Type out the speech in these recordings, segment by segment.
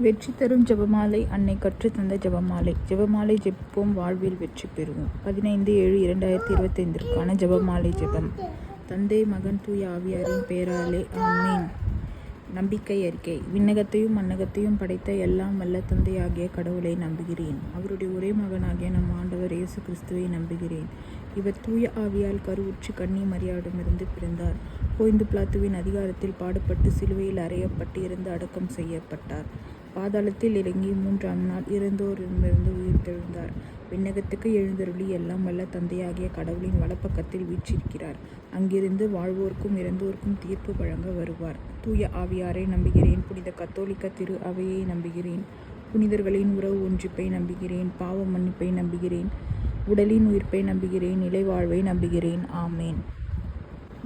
வெற்றி தரும் ஜெபமாலை. அன்னை கற்றுத்தந்த ஜெபமாலை. ஜெபமாலை ஜெபிப்போம், வாழ்வில் வெற்றி பெறுவோம். 15/7/2025 ஜெபமாலை ஜெபம். தந்தை, மகன், தூய ஆவியாரின் பெயராலே ஆமீன். நம்பிக்கை அறிக்கை. விண்ணகத்தையும் மண்ணகத்தையும் படைத்த எல்லாம் வல்ல தந்தையாகிய கடவுளை நம்புகிறேன். அவருடைய ஒரே மகனாகிய நம் ஆண்டவர் இயேசு கிறிஸ்துவை நம்புகிறேன். இவர் தூய ஆவியால் கருவுற்று கன்னி மரியாவிடமிருந்து பிறந்தார். போய்ந்து பிலாத்துவின் அதிகாரத்தில் பாடுபட்டு சிலுவையில் அறையப்பட்டு இருந்து அடக்கம் செய்யப்பட்டார். பாதாளத்தில் இறங்கி 3ஆம் நாள் இறந்தோரிடமிருந்து உயிர்த்தெழுந்தார். விண்ணகத்துக்கு எழுந்தருளி எல்லாம் வல்ல தந்தையாகிய கடவுளின் வலப்பக்கத்தில் வீற்றிருக்கிறார். அங்கிருந்து வாழ்வோர்க்கும் இறந்தோர்க்கும் தீர்ப்பு வழங்க வருவார். தூய ஆவியாரை நம்புகிறேன். புனித கத்தோலிக்க திரு அவையை நம்புகிறேன். புனிதர்களின் உறவு ஒன்றிப்பை நம்புகிறேன். பாவ மன்னிப்பை நம்புகிறேன். உடலின் உயிர்ப்பை நம்புகிறேன். நிலைவாழ்வை நம்புகிறேன். ஆமேன்.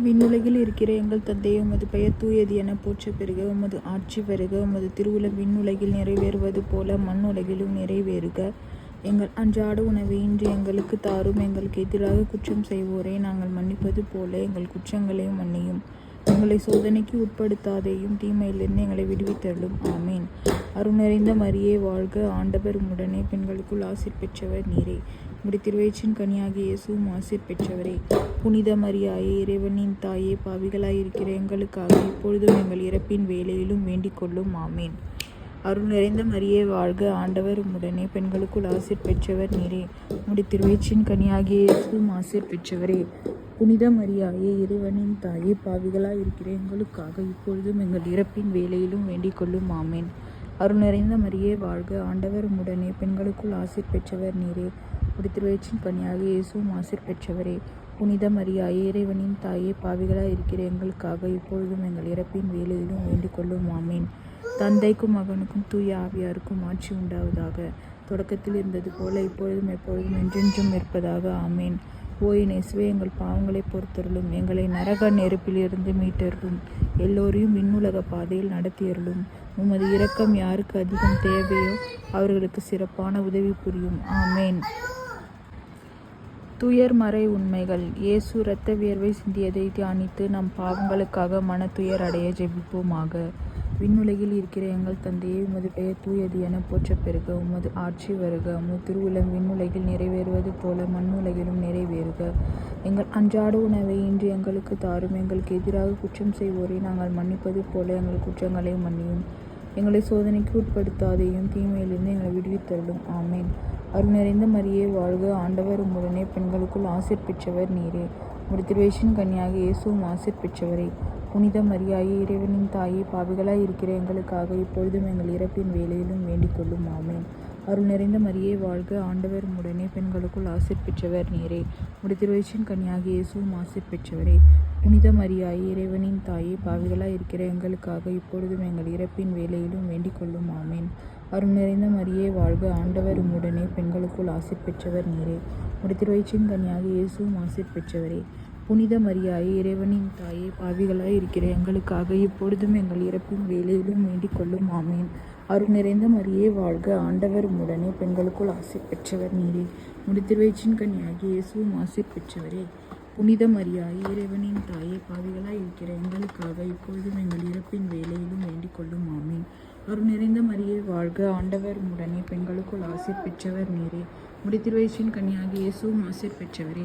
விண்ணுலகில் இருக்கிற எங்கள் தந்தையே, உமது பெயர் தூயது என போற்ற பெறுக. உமது ஆட்சி வருக. உமது திருவுளம் விண்ணுலகில் நிறைவேறுவது போல மண்ணுலகிலும் நிறைவேறுக. எங்கள் அன்றாட உணவை இன்று எங்களுக்கு தாரும். எங்களுக்கு எதிராக குற்றம் செய்வோரை நாங்கள் மன்னிப்பது போல எங்கள் குற்றங்களையும் மன்னியும். எங்களை சோதனைக்கு உட்படுத்தாதேயும், தீமையிலிருந்து எங்களை விடுவித்தள்ளும். ஆமீன். அருள் நிறைந்த மரியே வாழ்க. ஆண்டவர் உம்முடனே, பெண்களுக்குள் ஆசீர் பெற்றவர் நீரே. உம்முடைய திருவயிற்றின் கனியாகிய இயேசுவும் ஆசீர் பெற்றவரே. புனித மரியாயே, இறைவனின் தாயே, பாவிகளாயிருக்கிற எங்களுக்காக இப்பொழுதும் எங்கள் இறப்பின் வேளையிலும் வேண்டிக் கொள்ளும். ஆமீன். அருள் நிறைந்த மரியே வாழ்க. ஆண்டவர் உம்முடனே, பெண்களுக்குள் ஆசீர் பெற்றவர் நீரே. உம்முடைய திருவயிற்றின் கனியாகிய இயேசுவும் ஆசீர் பெற்றவரே. புனித மரியாயே, இறைவனின் தாயே, பாவிகளாயிருக்கிற எங்களுக்காக இப்பொழுதும் எங்கள் இறப்பின் வேளையிலும் வேண்டிக் கொள்ளும். ஆமேன். அருள் நிறைந்த மரியே வாழ்க. ஆண்டவர் உம்முடனே, பெண்களுக்குள் ஆசீர் பெற்றவர் நீரே. உம்முடைய திருவயிற்றின் கனியாகிய இயேசுவும் ஆசீர் பெற்றவரே. புனித மரியாயே, இறைவனின் தாயே, பாவிகளாயிருக்கிற எங்களுக்காக இப்பொழுதும் எங்கள் இறப்பின் வேளையிலும் வேண்டிக் கொள்ளும். ஆமேன். தந்தைக்கும் மகனுக்கும் தூய ஆவியாருக்கும் ஆட்சி உண்டாவதாக. தொடக்கத்தில் இருந்தது போல இப்பொழுதும் எப்பொழுதும் என்றென்றும் இருப்பதாக. ஆமேன். ஓய் இயேசுவே, எங்கள் பாவங்களை பொறுத்தருளும். எங்களை நரக நெருப்பிலிருந்து மீட்டருளும். எல்லோரையும் விண்ணுலக பாதையில் நடத்தியருளும். உமது இரக்கம் யாருக்கு அதிகம் தேவையோ அவர்களுக்கு சிறப்பான உதவி புரியும். ஆமேன். துயர் மறை உண்மைகள். இயேசு இரத்த வியர்வை சிந்தியதை தியானித்து நம் பாவங்களுக்காக மன துயர் அடைய ஜெபிப்போமாக. விண்ணுலகில் இருக்கிற எங்கள் தந்தையே, உமது பெயர் தூயது என போற்ற பெறுக. உமது ஆட்சி வருக. உமது திருவுளம் விண்ணுலகில் நிறைவேறுவது போல மண்ணுலகிலும் நிறைவேறுக. எங்கள் அன்றாட உணவை இன்று எங்களுக்கு தாரும். எங்களுக்கு எதிராக குற்றம் செய்வோரை நாங்கள் மன்னிப்பது போல எங்கள் குற்றங்களை மன்னியும். எங்களை சோதனைக்கு உட்படுத்தாதையும், தீமையிலிருந்து எங்களை விடுவித்தருளும். ஆமேன். அருள் நிறைந்த மரியே வாழ்க. ஆண்டவர் உம்முடனே, பெண்களுக்குள் ஆசீர் பெற்றவர் நீரே. உம்முடைய திருவயிற்றின் கனியாகிய இயேசுவும் ஆசீர் பெற்றவரே. புனித மரியாயே, இறைவனின் தாயே, பாவிகளாய் இருக்கிற எங்களுக்காக இப்பொழுதும் எங்கள் இறப்பின் வேளையிலும் வேண்டிக் கொள்ளும். ஆமேன். அருள் நிறைந்த மரியே வாழ்க. ஆண்டவர் உம்முடனே, பெண்களுக்குள் ஆசீர் பெற்றவர் நீரே. உம்முடைய திருவயிற்றின் கனியாகிய இயேசுவும் ஆசீர் பெற்றவரே. புனித மரியாயே, இறைவனின் தாயே, பாவிகளாய் இருக்கிற எங்களுக்காக இப்பொழுதும் எங்கள் இறப்பின் வேளையிலும் வேண்டிக் கொள்ளும். ஆமேன். அருள் நிறைந்த மரியே வாழ்க. ஆண்டவர் உம்முடனே, பெண்களுக்குள் ஆசீர் பெற்றவர் நீரே. உம்முடைய திருவயிற்றின் கனியாகிய இயேசுவும் ஆசீர் பெற்றவரே. புனித மரியாயே, இறைவனின் தாயே, பாவிகளாய் இருக்கிற எங்களுக்காக இப்பொழுதும் எங்கள் இறப்பின் வேளையிலும் வேண்டிக் கொள்ளும். ஆமேன். அருள் நிறைந்த மரியே வாழ்க. ஆண்டவர் உம்முடனே, பெண்களுக்குள் ஆசீர் பெற்றவர் நீரே. உம்முடைய திருவயிற்றின் கனியாகிய இயேசுவும் ஆசீர் பெற்றவரே. புனித மரியாயே, இறைவனின் தாயே, பாவிகளாய் இருக்கிற எங்களுக்காக இப்பொழுதும் எங்கள் இறப்பின் வேளையிலும் வேண்டிக் கொள்ளும். ஆமேன். அருள் நிறைந்த மரியே வாழ்க. ஆண்டவர் உம்முடனே, பெண்களுக்குள் ஆசீர் பெற்றவர் நீரே. உம்முடைய திருவயிற்றின் கனியாகிய இயேசுவும் ஆசீர் பெற்றவரே.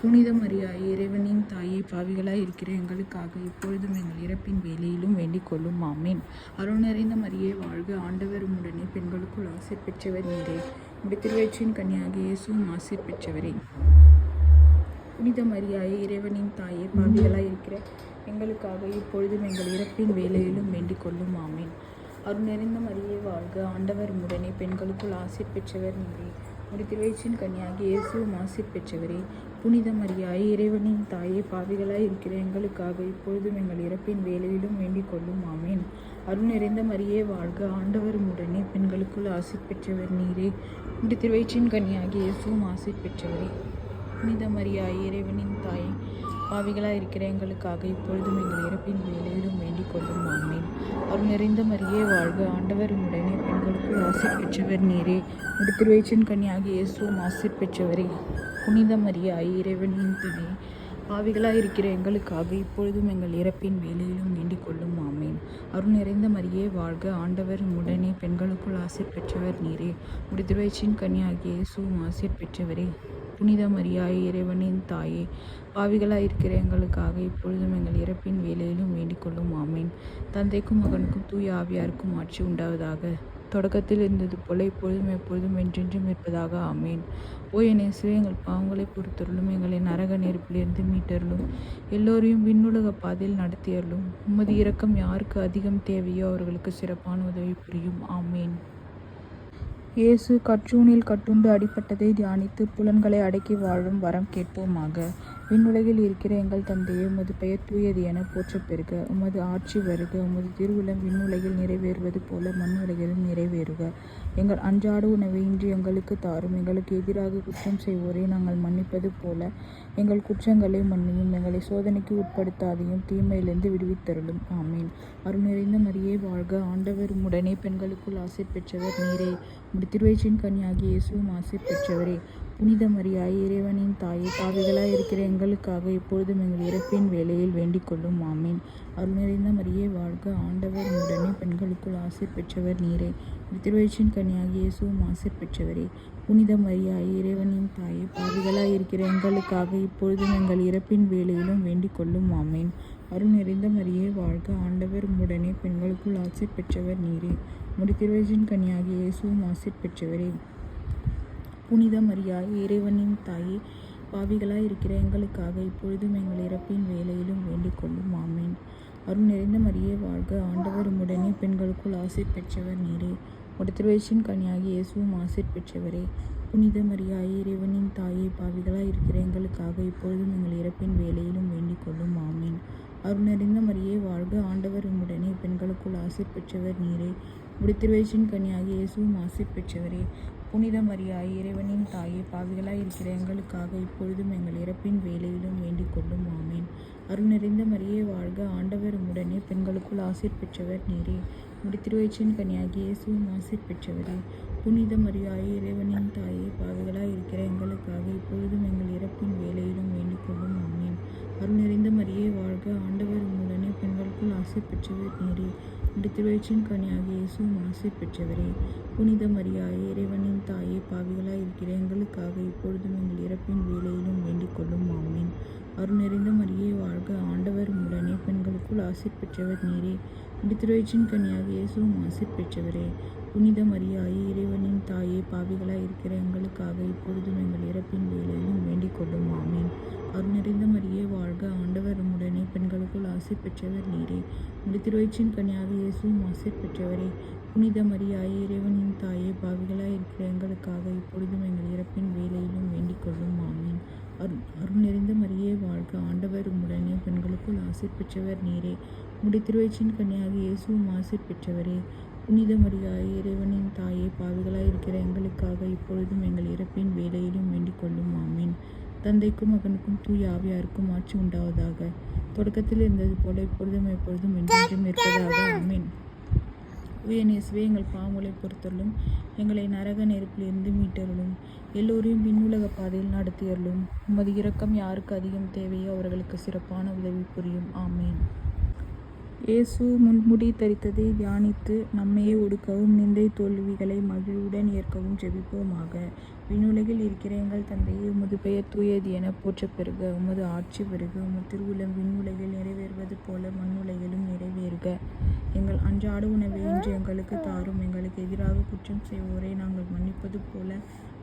புனித மரியாயே, இறைவனின் தாயே, பாவிகளாய் இருக்கிற எங்களுக்காக இப்பொழுதும் எங்கள் இறப்பின் வேளையிலும் வேண்டிக் கொள்ளும். ஆமேன். அருள் நிறைந்த மரியே வாழ்க. ஆண்டவர் உம்முடனே, பெண்களுக்குள் ஆசீர் பெற்றவர் நீரே. உம்முடைய திருவயிற்றின் கனியாகிய இயேசுவும் ஆசீர் பெற்றவரே. புனித மரியாயே, இறைவனின் தாயே, பாவிகளாய் இருக்கிற எங்களுக்காக இப்பொழுதும் எங்கள் இறப்பின் வேளையிலும் வேண்டிக் கொள்ளும். ஆமேன். அருள் நிறைந்த மரியே வாழ்க. ஆண்டவர் உம்முடனே, பெண்களுக்குள் ஆசீர் பெற்றவர் நீரே. உம்முடைய திருவயிற்றின் கனியாகிய இயேசுவும் ஆசீர் பெற்றவரே. புனித மரியாயே, இறைவனின் தாயே, பாவிகளாய் இருக்கிற எங்களுக்காக இப்பொழுதும் எங்கள் இறப்பின் வேளையிலும் வேண்டிக் கொள்ளும். ஆமேன். அருள் நிறைந்த மரியே வாழ்க. ஆண்டவர் உம்முடனே, பெண்களுக்குள் ஆசீர் பெற்றவர் நீரே. உம்முடைய திருவயிற்றின் கனியாகிய இயேசுவும் ஆசீர் பெற்றவரே. புனித மரியாயே, இறைவனின் தாயே, பாவிகளாய் இருக்கிற எங்களுக்காக இப்பொழுதும் எங்கள் இறப்பின் வேளையிலும் வேண்டிக் கொள்ளும். ஆமேன். அருள் நிறைந்த மரியே வாழ்க. ஆண்டவர் உம்முடனே, பெண்களுக்குள் ஆசீர் பெற்றவர் நீரே. உம்முடைய திருவயிற்றின் கனியாகிய இயேசுவும் ஆசீர் பெற்றவரே. புனித மரியாயே, இறைவனின் தாயே, பாவிகளாய் இருக்கிற எங்களுக்காக இப்பொழுதும் எங்கள் இறப்பின் வேளையிலும் வேண்டிக் கொள்ளும் ஆமேன். அருள் நிறைந்த மரியே வாழ்க, ஆண்டவர் உடனே, பெண்களுக்குள் ஆசீர் பெற்றவர் நீரே. உடைய திருவயிற்றின் கனியாகிய இயேசுவும் ஆசீர் பெற்றவரே. புனித மரியாயே, இறைவனின் தாயே, பாவிகளாய் இருக்கிற எங்களுக்காக இப்பொழுதும் எங்கள் இறப்பின் வேளையிலும் வேண்டிக் கொள்ளும் ஆமேன். தந்தைக்கும் மகனுக்கும் தூய ஆவியாருக்கும் ஆட்சி உண்டாவதாக. தொடக்கத்தில் இருந்தது போல இப்பொழுதும் எப்பொழுதும் என்றென்றும் இருப்பதாக ஆமேன். ஓ என் இயேசுவே, எங்கள் பாவங்களை பொறுத்தருளும், எங்களை நரக நெருப்பிலிருந்து மீட்டருளும், எல்லோரையும் விண்ணுலக பாதையில் நடத்தியருளும். உமது இரக்கம் யாருக்கு அதிகம் தேவையோ அவர்களுக்கு சிறப்பான உதவி புரியும். ஆமேன். இயேசு கற்றூணில் கட்டுண்டு அடிபட்டதை தியானித்து புலன்களை அடக்கி வாழும் வரம் கேட்போமாக. விண்ணுலகில் இருக்கிற எங்கள் தந்தையே, உமது பெயர் தூயது என போற்றப் பெறுக. உமது ஆட்சி வருக. உமது திருவுளம் விண்ணுலகில் நிறைவேறுவது போல மண்ணுலகிலும் நிறைவேறுக. எங்கள் அன்றாட உணவை இன்று எங்களுக்கு தாரும். எங்களுக்கு எதிராக குற்றம் செய்வோரை நாங்கள் மன்னிப்பது போல எங்கள் குற்றங்களை மன்னியும். எங்களை சோதனைக்கு உட்படுத்தாதையும் தீமையிலிருந்து விடுவித்தருளும். ஆமேன். அருள் நிறைந்த மரியே வாழ்க, ஆண்டவர் உம்முடனே, பெண்களுக்குள் ஆசீர் பெற்றவர் நீரே. உம்முடைய திருவயிற்றின் கனியாகிய இயேசுவும் ஆசீர் பெற்றவரே. புனித மரியாயே, இறைவனின் தாயே, பாவிகளாய் இருக்கிற எங்களுக்காக இப்பொழுதும் எங்கள் இறப்பின் வேளையில் வேண்டிக் கொள்ளும். ஆமீன். அருள் நிறைந்த மரியே வாழ்க, ஆண்டவர் உம்முடனே, பெண்களுக்குள் ஆசீர் பெற்றவர் நீரே. உம்முடைய திருவயிற்றின் கனியாகிய இயேசுவும் ஆசீர் பெற்றவரே. புனித மரியாயே, இறைவனின் தாயே, பாவிகளாய் இருக்கிற எங்களுக்காக இப்பொழுதும் எங்கள் இறப்பின் வேளையிலும் வேண்டிக் கொள்ளும். ஆமீன். அருள் நிறைந்த மரியே வாழ்க, ஆண்டவர் உம்முடனே, பெண்களுக்குள் ஆசீர் பெற்றவர் நீரே. உம்முடைய திருவயிற்றின் கனியாகிய இயேசுவும் ஆசீர் பெற்றவரே. புனித மரியாயே, இறைவனின் தாயே, பாவிகளாய் இருக்கிற எங்களுக்காக இப்பொழுதும் எங்கள் இறப்பின் வேளையிலும் வேண்டிக் கொள்ளும். ஆமீன். அருள் நிறைந்த மரியே வாழ்க, ஆண்டவர் உம்முடனே, பெண்களுக்குள் ஆசீர் பெற்றவர் நீரே. உடைய திருவயிற்றின் கனியாகிய இயேசுவும் ஆசீர் பெற்றவரே. புனித மரியாயே, இறைவனின் தாயே, பாவிகளாய் இருக்கிற எங்களுக்காக இப்பொழுதும் எங்கள் இறப்பின் வேளையிலும் வேண்டிக் கொள்ளும். ஆமீன். அருள் நிறைந்த மரியே வாழ்க, ஆண்டவர் உம்முடனே, பெண்களுக்குள் ஆசீர் பெற்றவர் நீரே. உடைய திருவயிற்றின் கனியாகிய இயேசுவும் ஆசீர் பெற்றவரே. புனித மரியாயே, இறைவனின் தாயே, பாவிகளாய் இருக்கிற எங்களுக்காக இப்பொழுதும் எங்கள் இறப்பின் வேளையிலும் வேண்டிக் கொள்ளும். ஆமீன். அருள் நிறைந்த மரியே வாழ்க, ஆண்டவர் உம்முடனே, பெண்களுக்குள் ஆசீர் பெற்றவர் நீரே. உம்முடைய திருவயிற்றின் கனியாகிய இயேசுவும் ஆசீர் பெற்றவரே. புனித மரியாயே, இறைவனின் தாயே, பாவிகளாய் இருக்கிற எங்களுக்காக இப்பொழுதும் எங்கள் இறப்பின் வேளையிலும் வேண்டிக் கொள்ளும். ஆமீன். அருள் நிறைந்த மரியே வாழ்க, ஆண்டவர் உம்முடனே, பெண்களுக்குள் ஆசீர் பெற்றவர் நீரே. உம்முடைய திருவயிற்றின் கனியாகிய இயேசுவும் ஆசீர் பெற்றவரே. புனித மரியாயே, இறைவனின் தாயே, பாவிகளாய் இருக்கிற எங்களுக்காக இப்பொழுதும் எங்கள் இறப்பின் வேளையிலும் வேண்டிக் கொள்ளும். ஆமீன். அருள் நிறைந்த மரியே வாழ்க, ஆண்டவர் உம்முடனே, பெண்களுக்குள் ஆசீர் பெற்றவர் நீரே. உம்முடைய திருவயிற்றின் கனியாகிய இயேசுவும் ஆசீர் பெற்றவரே. புனித மரியாயே, இறைவனின் தாயே, பாவிகளாய் இருக்கிற எங்களுக்காக இப்பொழுதும் எங்கள் இறப்பின் வேளையிலும் வேண்டிக் கொள்ளும். ஆமீன். அருள் நிறைந்த மரியே வாழ்க, ஆண்டவர் உம்முடனே, பெண்களுக்குள் ஆசீர் பெற்றவர் நீரே. உம்முடைய திருவயிற்றின் கனியாகிய இயேசுவும் ஆசீர் பெற்றவரே. புனித மரியாயே, இறைவனின் தாயே, பாவிகளாய் இருக்கிற எங்களுக்காக இப்பொழுதும் எங்கள் இறப்பின் வேளையிலும் வேண்டிக் கொள்ளும். ஆமீன். அருள் நிறைந்த மரியே வாழ்க, ஆண்டவர் உம்முடனே, பெண்களுக்குள் ஆசீர் பெற்றவர் நீரே. உம்முடைய திருவயிற்றின் கனியாகிய இயேசுவும் ஆசீர் பெற்றவரே. புனித மரியாயே, இறைவனின் தாயே, பாவிகளாய் இருக்கிற எங்களுக்காக இப்பொழுதும் எங்கள் இறப்பின் வேளையிலும் வேண்டிக் கொள்ளும். ஆமீன். தந்தைக்கும் மகனுக்கும் தூய ஆவியாருக்கும் ஆட்சி உண்டாவதாக. தொடக்கத்தில் இருந்தது போல இப்பொழுதும் எப்பொழுதும் என்றென்றும் இருப்பதாக. ஆமீன். உயர் இயேசுவே, எங்கள் பாவங்களை பொறுத்தருளும், எங்களை நரக நெருப்பிலிருந்து மீட்டருளும், எல்லோரையும் விண்ணுலக பாதையில் நடத்தியருளும். உமது இரக்கம் யாருக்கு அதிகம் தேவையோ அவர்களுக்கு சிறப்பான உதவி புரியும். ஆமீன். இயேசு முள்முடி தரித்ததை தியானித்து நம்மையே ஒடுக்கவும் நிந்தை தோல்விகளை மகிழ்வுடன் ஏற்கவும் ஜெபிப்போமாக. விண்ணுலகில் இருக்கிற எங்கள் தந்தையே, உமது பெயர் தூயது என போற்றப் பெறுக. உமது ஆட்சி வருக. உமது திருவுளம் விண்ணுலகில் நிறைவேறுவது போல மண்ணுலகிலும் நிறைவேறுக. எங்கள் அன்றாட உணவை இன்று எங்களுக்கு தாரும். எங்களுக்கு எதிராக குற்றம் செய்வோரை நாங்கள் மன்னிப்பது போல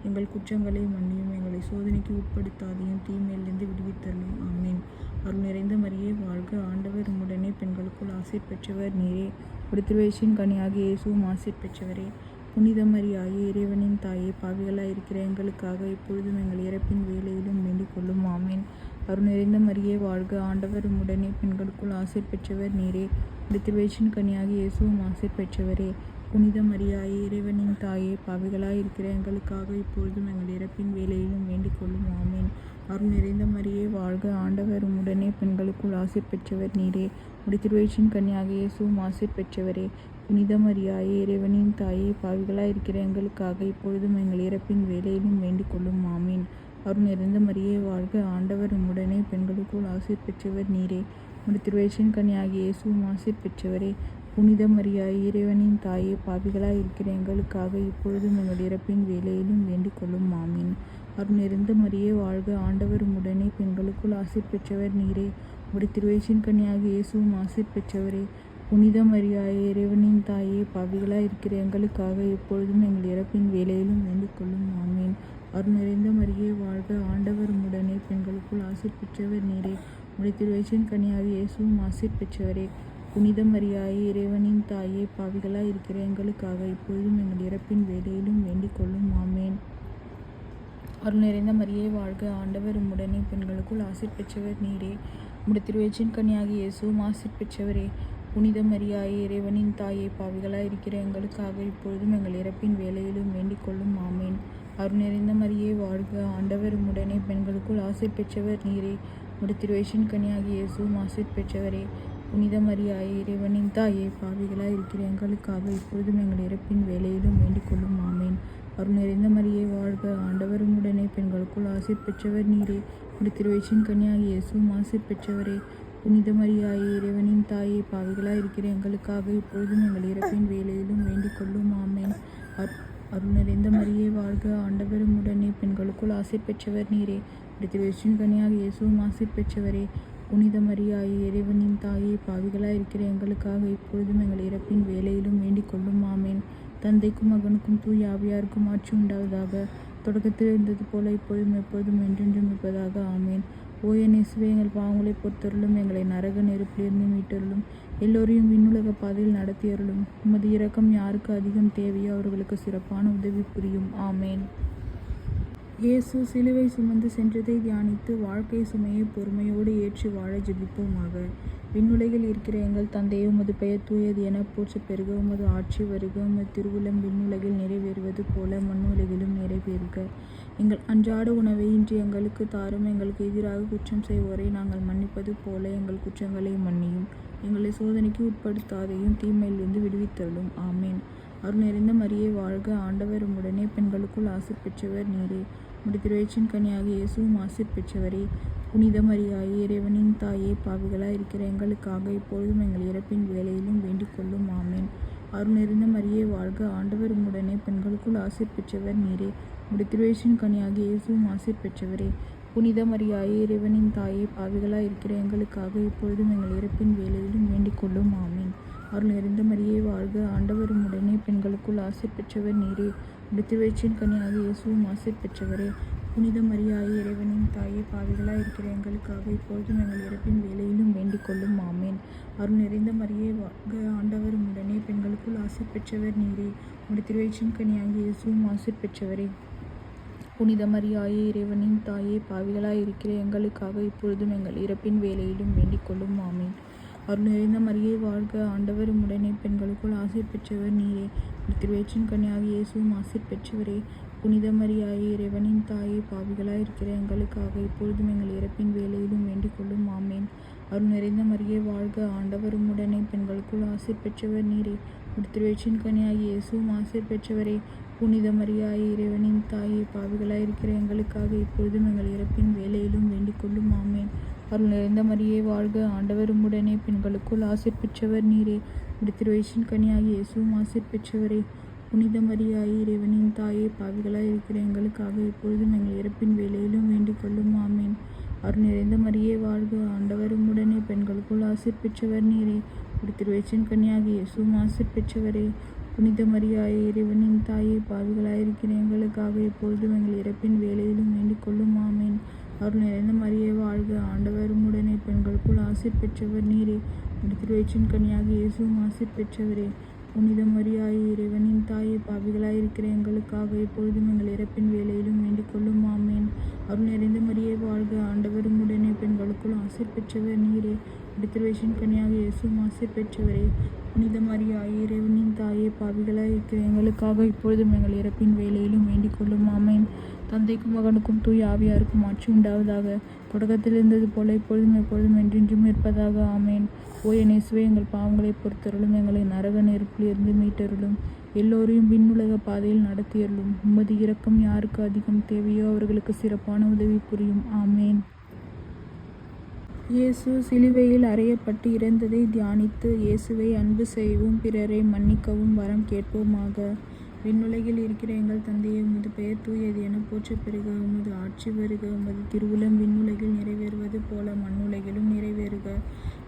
எங்கள் குற்றங்களை மன்னியும். எங்களை சோதனைக்கு உட்படுத்தாதையும் தீமையிலிருந்து விடுவித்தருளும். ஆமீன். அருள் நிறைந்த மரியே வாழ்க, ஆண்டவர் உம்முடனே, பெண்களுக்குள் ஆசீர் பெற்றவர் நீரே. உம்முடைய திருவயிற்றின் கனியாகிய இயேசுவும் ஆசீர் பெற்றவரே. புனித மரியாயே, இறைவனின் தாயே, பாவிகளாய் இருக்கிற எங்களுக்காக இப்பொழுதும் எங்கள் இறப்பின் வேளையிலும் வேண்டிக் கொள்ளும். ஆமீன். அருள் நிறைந்த மரியே வாழ்க, ஆண்டவர் உம்முடனே, பெண்களுக்குள் ஆசீர் பெற்றவர் நீரே. உம்முடைய திருவயிற்றின் கனியாகிய இயேசுவும் ஆசீர் பெற்றவரே. புனித மரியாயே, இறைவனின் தாயே, பாவிகளாய் இருக்கிற எங்களுக்காக இப்பொழுதும் எங்கள் இறப்பின் வேளையிலும் வேண்டிக் கொள்ளும். ஆமீன். அருள் நிறைந்த மரியே வாழ்க, ஆண்டவர் உம்முடனே, பெண்களுக்குள் ஆசீர் பெற்றவர் நீரே. உம்முடைய திருவயிற்றின் கனியாகிய இயேசுவும் ஆசீர் பெற்றவரே. புனித மரியாயே, இறைவனின் தாயே, பாவிகளாய் இருக்கிற எங்களுக்காக இப்பொழுதும் எங்கள் இறப்பின் வேளையிலும் வேண்டிக் கொள்ளும். ஆமீன். அருள் நிறைந்த மரியே வாழ்க, ஆண்டவர் உம்முடனே, பெண்களுக்குள் ஆசீர் பெற்றவர் நீரே. உம்முடைய திருவயிற்றின் கனியாகிய இயேசுவும் ஆசீர் பெற்றவரே. புனித மரியாயே, இறைவனின் தாயே, பாவிகளாய் இருக்கிற எங்களுக்காக இப்பொழுதும் எங்கள் இறப்பின் வேளையிலும் வேண்டிக் கொள்ளும். ஆமீன். அருள் நிறைந்த மரியே வாழ்க, ஆண்டவர் உம்முடனே, பெண்களுக்குள் ஆசீர் பெற்றவர் நீரே. உம்முடைய திருவயிற்றின் கனியாகிய இயேசுவும் ஆசீர் பெற்றவரே. புனித மரியாயே, இறைவனின் தாயே, பாவிகளாய் இருக்கிற எங்களுக்காக இப்பொழுதும் எங்கள் இறப்பின் வேளையிலும் வேண்டிக் கொள்ளும். ஆமீன். அருள் நிறைந்த மரியே வாழ்க, ஆண்டவர் உம்முடனே, பெண்களுக்குள் ஆசீர் பெற்றவர் நீரே. உம்முடைய திருவயிற்றின் கனியாகிய இயேசுவும் ஆசீர் பெற்றவரே. புனித மரியாயே, இறைவனின் தாயே, பாவிகளாய் இருக்கிற எங்களுக்காக இப்பொழுதும் எங்கள் இறப்பின் வேளையிலும் வேண்டிக் கொள்ளும். ஆமேன். அருள் நிறைந்த மரியே வாழ்க, ஆண்டவர் உம்முடனே, பெண்களுக்குள் ஆசீர் பெற்றவர் நீரே. உம்முடைய திருவயிற்றின் கனியாகிய இயேசுவும் ஆசீர் பெற்றவரே. புனித மரியாயே, இறைவனின் தாயே, பாவிகளாய் இருக்கிற எங்களுக்காக இப்பொழுதும் எங்கள் இறப்பின் வேளையிலும் வேண்டிக் கொள்ளும். ஆமேன். அருள் நிறைந்த மரியே வாழ்க, ஆண்டவர் உம்முடனே, பெண்களுக்குள் ஆசீர் பெற்றவர் நீரே. உம்முடைய திருவயிற்றின் கனியாகிய இயேசுவும் ஆசீர் பெற்றவரே. புனித மரியாயே, இறைவனின் தாயே, பாவிகளாய் இருக்கிற எங்களுக்காக இப்பொழுதும் எங்கள் இறப்பின் வேளையிலும் வேண்டிக் கொள்ளும். ஆமேன். அருள் நிறைந்த மரியே வாழ்க, ஆண்டவர் உம்முடனே, பெண்களுக்குள் ஆசீர் பெற்றவர் நீரே. உம்முடைய திருவயிற்றின் கனியாகிய இயேசுவும் ஆசீர் பெற்றவரே. புனித மரியாயே, இறைவனின் தாயே, பாவிகளாய் இருக்கிற எங்களுக்காக இப்பொழுதும் எங்கள் இறப்பின் வேளையிலும் வேண்டிக் கொள்ளும். ஆமேன். அருள் நிறைந்த மரியே வாழ்க, ஆண்டவர் உம்முடனே, பெண்களுக்குள் ஆசீர் பெற்றவர் நீரே. உம்முடைய திருவயிற்றின் கனியாகிய இயேசுவும் ஆசீர் பெற்றவரே. புனித மரியாயே, இறைவனின் தாயே, பாவிகளாய் இருக்கிற எங்களுக்காக இப்பொழுதும் எங்கள் இறப்பின் வேளையிலும் வேண்டிக் கொள்ளும். ஆமேன். தந்தைக்கும் மகனுக்கும் தூய ஆவியாருக்கும் ஆட்சி உண்டாவதாக. தொடக்கத்தில் இருந்தது போல இப்பொழுதும் எப்பொழுதும் என்றென்றும் இருப்பதாக. ஆமேன். ஓய இயேசுவே, எங்கள் பாவங்களை பொறுத்தருளும், எங்களை நரக நெருப்பிலிருந்து மீட்டருளும், எல்லோரையும் விண்ணுலக பாதையில் நடத்தியருளும். உமது இரக்கம் யாருக்கு அதிகம் தேவையோ அவர்களுக்கு சிறப்பான உதவி புரியும். ஆமேன். இயேசு சிலுவை சுமந்து சென்றதை தியானித்து வாழ்க்கை சுமையை பொறுமையோடு ஏற்றி வாழ ஜெபிப்போமாக. விண்ணுலகில் இருக்கிற எங்கள் தந்தையே, உமது பெயர் தூயது என போற்ற பெருக. உமது ஆட்சி வருக. உமது திருவுளம் விண்ணுலகில் நிறைவேறுவது போல மண்ணுலகிலும் நிறைவேறுக. எங்கள் அன்றாட உணவை இன்று எங்களுக்கு தாரும். எங்களுக்கு எதிராக குற்றம் செய்வோரை நாங்கள் மன்னிப்பது போல எங்கள் குற்றங்களை மன்னியும். எங்களை சோதனைக்கு உட்படுத்தாதையும் தீமையிலிருந்து விடுவித்தருளும். ஆமேன். அருள் நிறைந்த மரியே வாழ்க, ஆண்டவர் உம்முடனே, பெண்களுக்குள் ஆசீர் பெற்றவர் நீரே. உம்முடைய திருவயிற்றின் கனியாகிய இயேசுவும் ஆசீர் பெற்றவரே. புனித மரியாயே, இறைவனின் தாயே, பாவிகளாய் இருக்கிற எங்களுக்காக இப்பொழுதும் எங்கள் இறப்பின் வேளையிலும் வேண்டிக் கொள்ளும். ஆமேன். அருள் நிறைந்த மரியே வாழ்க, ஆண்டவர் உம்முடனே, பெண்களுக்குள் ஆசீர் பெற்றவர் நீரே. உம்முடைய திருவயிற்றின் கனியாகிய இயேசுவும் ஆசீர் பெற்றவரே. புனித மரியாயே, இறைவனின் தாயே, பாவிகளாய் இருக்கிற எங்களுக்காக இப்பொழுதும் எங்கள் இறப்பின் வேளையிலும் வேண்டிக் கொள்ளும். ஆமேன். அருள் நிறைந்த மரியே வாழ்க, ஆண்டவர் உம்முடனே, பெண்களுக்குள் ஆசீர் பெற்றவர் நீரே. உம்முடைய திருவயிற்றின் கனியாகிய இயேசுவும் ஆசீர் பெற்றவரே. புனித மரியாயே, இறைவனின் தாயே, பாவிகளாய் இருக்கிற எங்களுக்காக இப்பொழுதும் எங்கள் இறப்பின் வேளையிலும் வேண்டிக் கொள்ளும். ஆமேன். அருள் நிறைந்த மரியே வாழ்க, ஆண்டவர் உம்முடனே, பெண்களுக்குள் ஆசீர் பெற்றவர் நீரே. உம்முடைய திருவயிற்றின் கனியாகிய இயேசுவும் ஆசீர் பெற்றவரே. புனித மரியாயே, இறைவனின் தாயே, பாவிகளாய் இருக்கிற எங்களுக்காக இப்பொழுதும் எங்கள் இறப்பின் வேளையிலும் வேண்டிக் கொள்ளும். ஆமேன். அருள் நிறைந்த மரியே வாழ்க, ஆண்டவர் உம்முடனே, பெண்களுக்குள் ஆசீர் பெற்றவர் நீரே. திருவயிற்றின் கனியாகிய இயேசுவும் ஆசீர் பெற்றவரே. புனித மரியாயே, இறைவனின் தாயே, பாவிகளாய் இருக்கிற எங்களுக்காக இப்பொழுதும் எங்கள் இறப்பின் வேளையிலும் வேண்டிக் கொள்ளும். ஆமேன். அருள் நிறைந்த மரியே வாழ்க, ஆண்டவர் உம்முடனே, பெண்களுக்குள் ஆசீர் பெற்றவர் நீரே. திருவயிற்றின் கனியாகிய இயேசுவும் ஆசீர் பெற்றவரே. புனித மரியாயே, இறைவனின் தாயே, பாவிகளாய் இருக்கிற எங்களுக்காக இப்பொழுதும் எங்கள் இறப்பின் வேளையிலும் வேண்டிக் கொள்ளும். ஆமேன். அருள் நிறைந்த மரியே வாழ்க, ஆண்டவர் உம்முடனே, பெண்களுக்குள் ஆசீர் பெற்றவர் நீரே. திருவயிற்றின் கனியாகிய இயேசுவும் ஆசீர் பெற்றவரே. புனித மரியாயே, இறைவனின் தாயே, பாவிகளாய் இருக்கிற எங்களுக்காக இப்பொழுதும் எங்கள் இறப்பின் வேளையிலும் வேண்டிக் கொள்ளும். ஆமேன். அருள் நிறைந்த மரியே வாழ்க, ஆண்டவர் உம்முடனே, பெண்களுக்குள் ஆசீர் பெற்றவர் நீரே. திருவயிற்றின் கனியாகிய இயேசுவும் ஆசீர் பெற்றவரே. புனித மரியாயே, இறைவனின் தாயே, பாவிகளாய் இருக்கிற எங்களுக்காக இப்பொழுதும் எங்கள் இறப்பின் வேளையிலும் வேண்டிக் கொள்ளும். ஆமேன். அருள் நிறைந்த மரியே வாழ்க, ஆண்டவர் உம்முடனே, பெண்களுக்குள் ஆசீர் பெற்றவர் நீரே. திருவயிற்றின் கனியாகிய இயேசுவும் ஆசீர் பெற்றவரே. புனித மரியாயே, இறைவனின் தாயே, பாவிகளாய் இருக்கிற எங்களுக்காக இப்பொழுதும் எங்கள் இறப்பின் வேளையிலும் வேண்டிக் கொள்ளும். ஆமேன். அருள் நிறைந்த மரியே வாழ்க, ஆண்டவர் உம்முடனே, பெண்களுக்குள் ஆசீர் பெற்றவர் நீரே. திருவயிற்றின் கனியாகிய இயேசுவும் ஆசீர் பெற்றவரே. புனித மரியாயே, இறைவனின் தாயே, பாவிகளாய் இருக்கிற எங்களுக்காக இப்பொழுதும் எங்கள் இறப்பின் வேளையிலும் வேண்டிக் கொள்ளும். ஆமேன். தந்தைக்கும் மகனுக்கும் தூய ஆவியாருக்கும் ஆட்சி உண்டாவதாக. தொடக்கத்தில் இருந்தது போல இப்பொழுதும் எப்பொழுதும் என்றென்றும் இருப்பதாக. ஆமேன். ஓய இயேசுவே, எங்கள் பாவங்களை பொறுத்தருளும், எங்களை நரக நெருப்பிலிருந்து மீட்டருளும், எல்லோரையும் விண்ணுலக பாதையில் நடத்தியருளும். உமது இரக்கம் யாருக்கு அதிகம் தேவையோ அவர்களுக்கு சிறப்பான உதவி புரியும். ஆமேன். இயேசு சிலுவையில் அறையப்பட்டு இறந்ததை தியானித்து இயேசுவை அன்பு செய்யவும் பிறரை மன்னிக்கவும் வரம் கேட்போமாக. விண்ணுலகில் இருக்கிற எங்கள் தந்தையே, உமது பெயர் தூயது என போற்றப் பெறுக. உமது ஆட்சி வருக. உமது திருவுளம் விண்ணுலகில் நிறைவேறுவது போல மண்ணுலகிலும் நிறைவேறுக.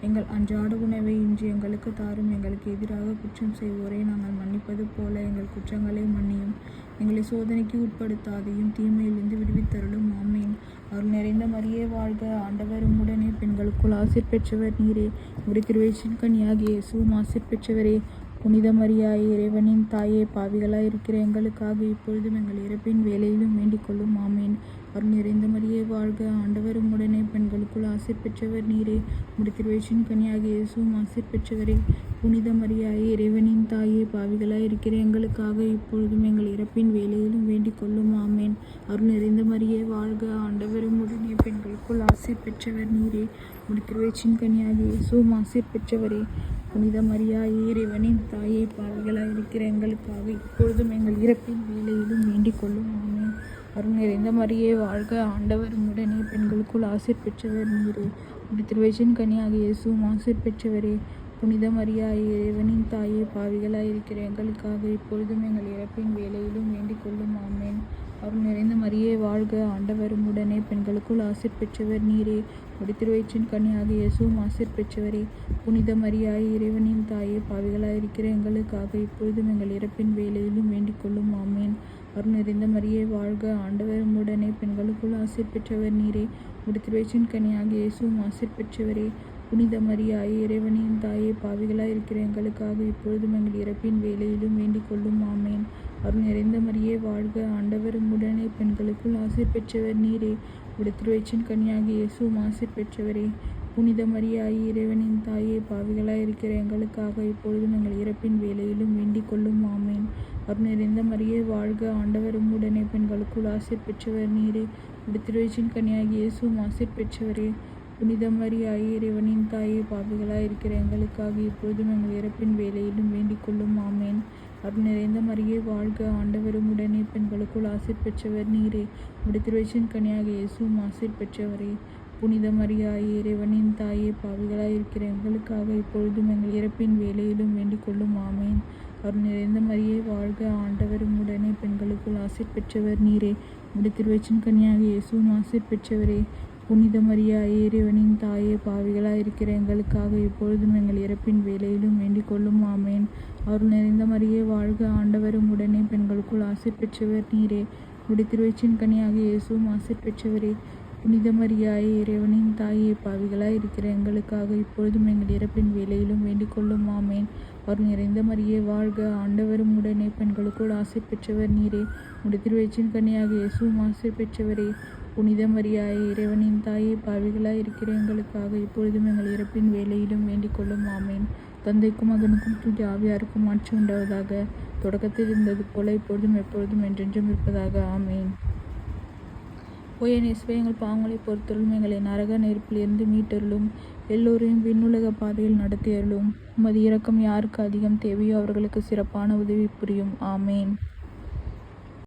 எங்கள் அன்றாட உணவை இன்று எங்களுக்கு தாரும். எங்களுக்கு எதிராக குற்றம் செய்வோரை நாங்கள் மன்னிப்பது போல எங்கள் குற்றங்களை மன்னியும். எங்களை சோதனைக்கு உட்படுத்தாதையும் தீமையிலிருந்து விடுவித்தருளும். ஆமேன். அருள் நிறைந்த மரியே வாழ்க. ஆண்டவர் உம்முடனே, பெண்களுக்குள் ஆசீர் பெற்றவர் நீரே. உம்முடைய திருவயிற்றின் கனியாகிய இயேசுவும் ஆசீர் பெற்றவரே. புனித மரியாயே, இறைவனின் தாயே, பாவிகளாய் இருக்கிற எங்களுக்காக இப்பொழுதும் எங்கள் இறப்பின் வேலையிலும் வேண்டிக் கொள்ளும். ஆமேன். அருள் நிறைந்த மரியே வாழ்க. ஆண்டவர் உம்முடனே, பெண்களுக்குள் ஆசீர் பெற்றவர் நீரே. உம்முடைய திருவயிற்றின் கனியாகிய இயேசுவும் ஆசீர் பெற்றவரே. புனித மரியாயே, இறைவனின் தாயே, பாவிகளாய் இருக்கிற எங்களுக்காக இப்பொழுதும் எங்கள் இறப்பின் வேலையிலும் வேண்டிக் கொள்ளும். ஆமேன். அருள் நிறைந்த மரியே வாழ்க. ஆண்டவர் உம்முடனே, பெண்களுக்குள் ஆசீர் பெற்றவர் நீரே. உம்முடைய திருவயிற்றின் கனியாகிய இயேசுவும் ஆசீர் பெற்றவரே. புனித மரியாயே, இறைவனின் தாயே, பாவிகளாய் இருக்கிற எங்களுக்காக இப்பொழுதும் எங்கள் இறப்பின் வேலையிலும் வேண்டிக் கொள்ளும். ஆமேன். அருள் நிறைந்த மரியே வாழ்க. ஆண்டவர் உம்முடனே, பெண்களுக்குள் ஆசீர் பெற்றவர் நீரே. உம்முடைய திருவயிற்றின் கனியாகிய இயேசுவும் ஆசீர் பெற்றவரே. புனித மரியாயே, இறைவனின் தாயே, பாவிகளாய் இருக்கிற எங்களுக்காக இப்பொழுதும் எங்கள் இறப்பின் வேலையிலும் வேண்டிக் கொள்ளும். ஆமேன். அருள் நிறைந்த மரியே வாழ்க. ஆண்டவர் உம்முடனே, பெண்களுக்குள் ஆசீர் பெற்றவர் நீரே. உம்முடைய திருவயிற்றின் கனியாகிய இயேசுவும் ஆசீர் பெற்றவரே. புனித மரியாயே, இறைவனின் தாயே, பாவிகளாய் இருக்கிற எங்களுக்காக இப்பொழுதும் எங்கள் இறப்பின் வேலையிலும் வேண்டிக் கொள்ளும். ஆமேன். அருள் நிறைந்த மரியே வாழ்க. ஆண்டவர் உம்முடனே, பெண்களுக்குள் ஆசீர் பெற்றவர் நீரே. உம்முடைய திருவயிற்றின் கனியாகிய இயேசுவும் ஆசீர் பெற்றவரே. புனித மரியாயே, இறைவனின் தாயே, பாவிகளாய் இருக்கிற எங்களுக்காக இப்பொழுதும் எங்கள் இறப்பின் வேலையிலும் வேண்டிக் கொள்ளும். ஆமேன். அருள் நிறைந்த மரியே வாழ்க. ஆண்டவர் உம்முடனே, பெண்களுக்குள் ஆசீர் பெற்றவர் நீரே. உம்முடைய திருவயிற்றின் கனியாகிய இயேசுவும் ஆசீர் பெற்றவரே. புனித மரியாயே, இறைவனின் தாயே, பாவிகளாய் இருக்கிற எங்களுக்காக இப்பொழுதும் எங்கள் இறப்பின் வேலையிலும் வேண்டிக் கொள்ளும். ஆமேன். அருள் நிறைந்த மரியே வாழ்க. ஆண்டவர் உம்முடனே, பெண்களுக்குள் ஆசீர் பெற்றவர் நீரே. உம்முடைய திருவயிற்றின் கனியாகிய இயேசுவும் ஆசீர் பெற்றவரே. புனித மரியாயே, இறைவனின் தாயே, பாவிகளாய் இருக்கிற எங்களுக்காக இப்பொழுதும் எங்கள் இறப்பின் வேலையிலும் வேண்டிக் கொள்ளும். ஆமேன். அருள் நிறைந்த மரியே வாழ்க. ஆண்டவர் உம்முடனே, பெண்களுக்குள் ஆசீர் பெற்றவர் நீரே. உம்முடைய திருவயிற்றின் கனியாகிய இயேசுவும் ஆசீர் பெற்றவரே. புனித மரியாயே, இறைவனின் தாயே, பாவிகளாய் இருக்கிற எங்களுக்காக இப்பொழுதும் எங்கள் இறப்பின் வேலையிலும் வேண்டிக் கொள்ளும். ஆமேன். அருள் நிறைந்த மரியே வாழ்க. ஆண்டவர் உம்முடனே, பெண்களுக்குள் ஆசீர் பெற்றவர் நீரே. உம்முடைய திருவயிற்றின் கனியாகிய இயேசுவும் ஆசீர் பெற்றவரே. புனித மரியாயே, இறைவனின் தாயே, பாவிகளாய் இருக்கிற எங்களுக்காக இப்பொழுதும் எங்கள் இறப்பின் வேலையிலும் வேண்டிக் கொள்ளும். ஆமேன். அருள் நிறைந்த மரியே வாழ்க. ஆண்டவர் உம்முடனே, பெண்களுக்குள் ஆசீர் பெற்றவர் நீரே. உம்முடைய திருவயிற்றின் கனியாகிய இயேசுவும் ஆசீர் பெற்றவரே. புனித மரியாயே, இறைவனின் தாயே, பாவிகளாய் இருக்கிற எங்களுக்காக இப்பொழுதும் எங்கள் இறப்பின் வேலையிலும் வேண்டிக் கொள்ளும். ஆமேன். அருள் நிறைந்த மரியே வாழ்க. ஆண்டவர் உம்முடனே, பெண்களுக்குள் ஆசீர் பெற்றவர் நீரே. உம்முடைய திருவயிற்றின் கனியாகிய இயேசுவும் ஆசீர் பெற்றவரே. புனித மரியாயே, இறைவனின் தாயே, பாவிகளாய் இருக்கிற எங்களுக்காக இப்பொழுதும் எங்கள் இறப்பின் வேலையிலும் வேண்டிக் கொள்ளும். ஆமேன். தந்தைக்கும் மகனுக்கும் தூய ஆவியாருக்கும் ஆட்சி உண்டாவதாக. தொடக்கத்தில் இருந்தது போல இப்பொழுதும் எப்பொழுதும் என்றென்றும் இருப்பதாக. ஆமேன். இயேசுவே, எங்கள் பாவங்களை பொறுத்தருளும். எங்களை நரக நெருப்பிலிருந்து மீட்டருளும். எல்லோரையும் விண்ணுலக பாதையில் நடத்தியருளும். உமது இரக்கம் யாருக்கு அதிகம் தேவையோ அவர்களுக்கு சிறப்பான உதவி புரியும். ஆமேன்.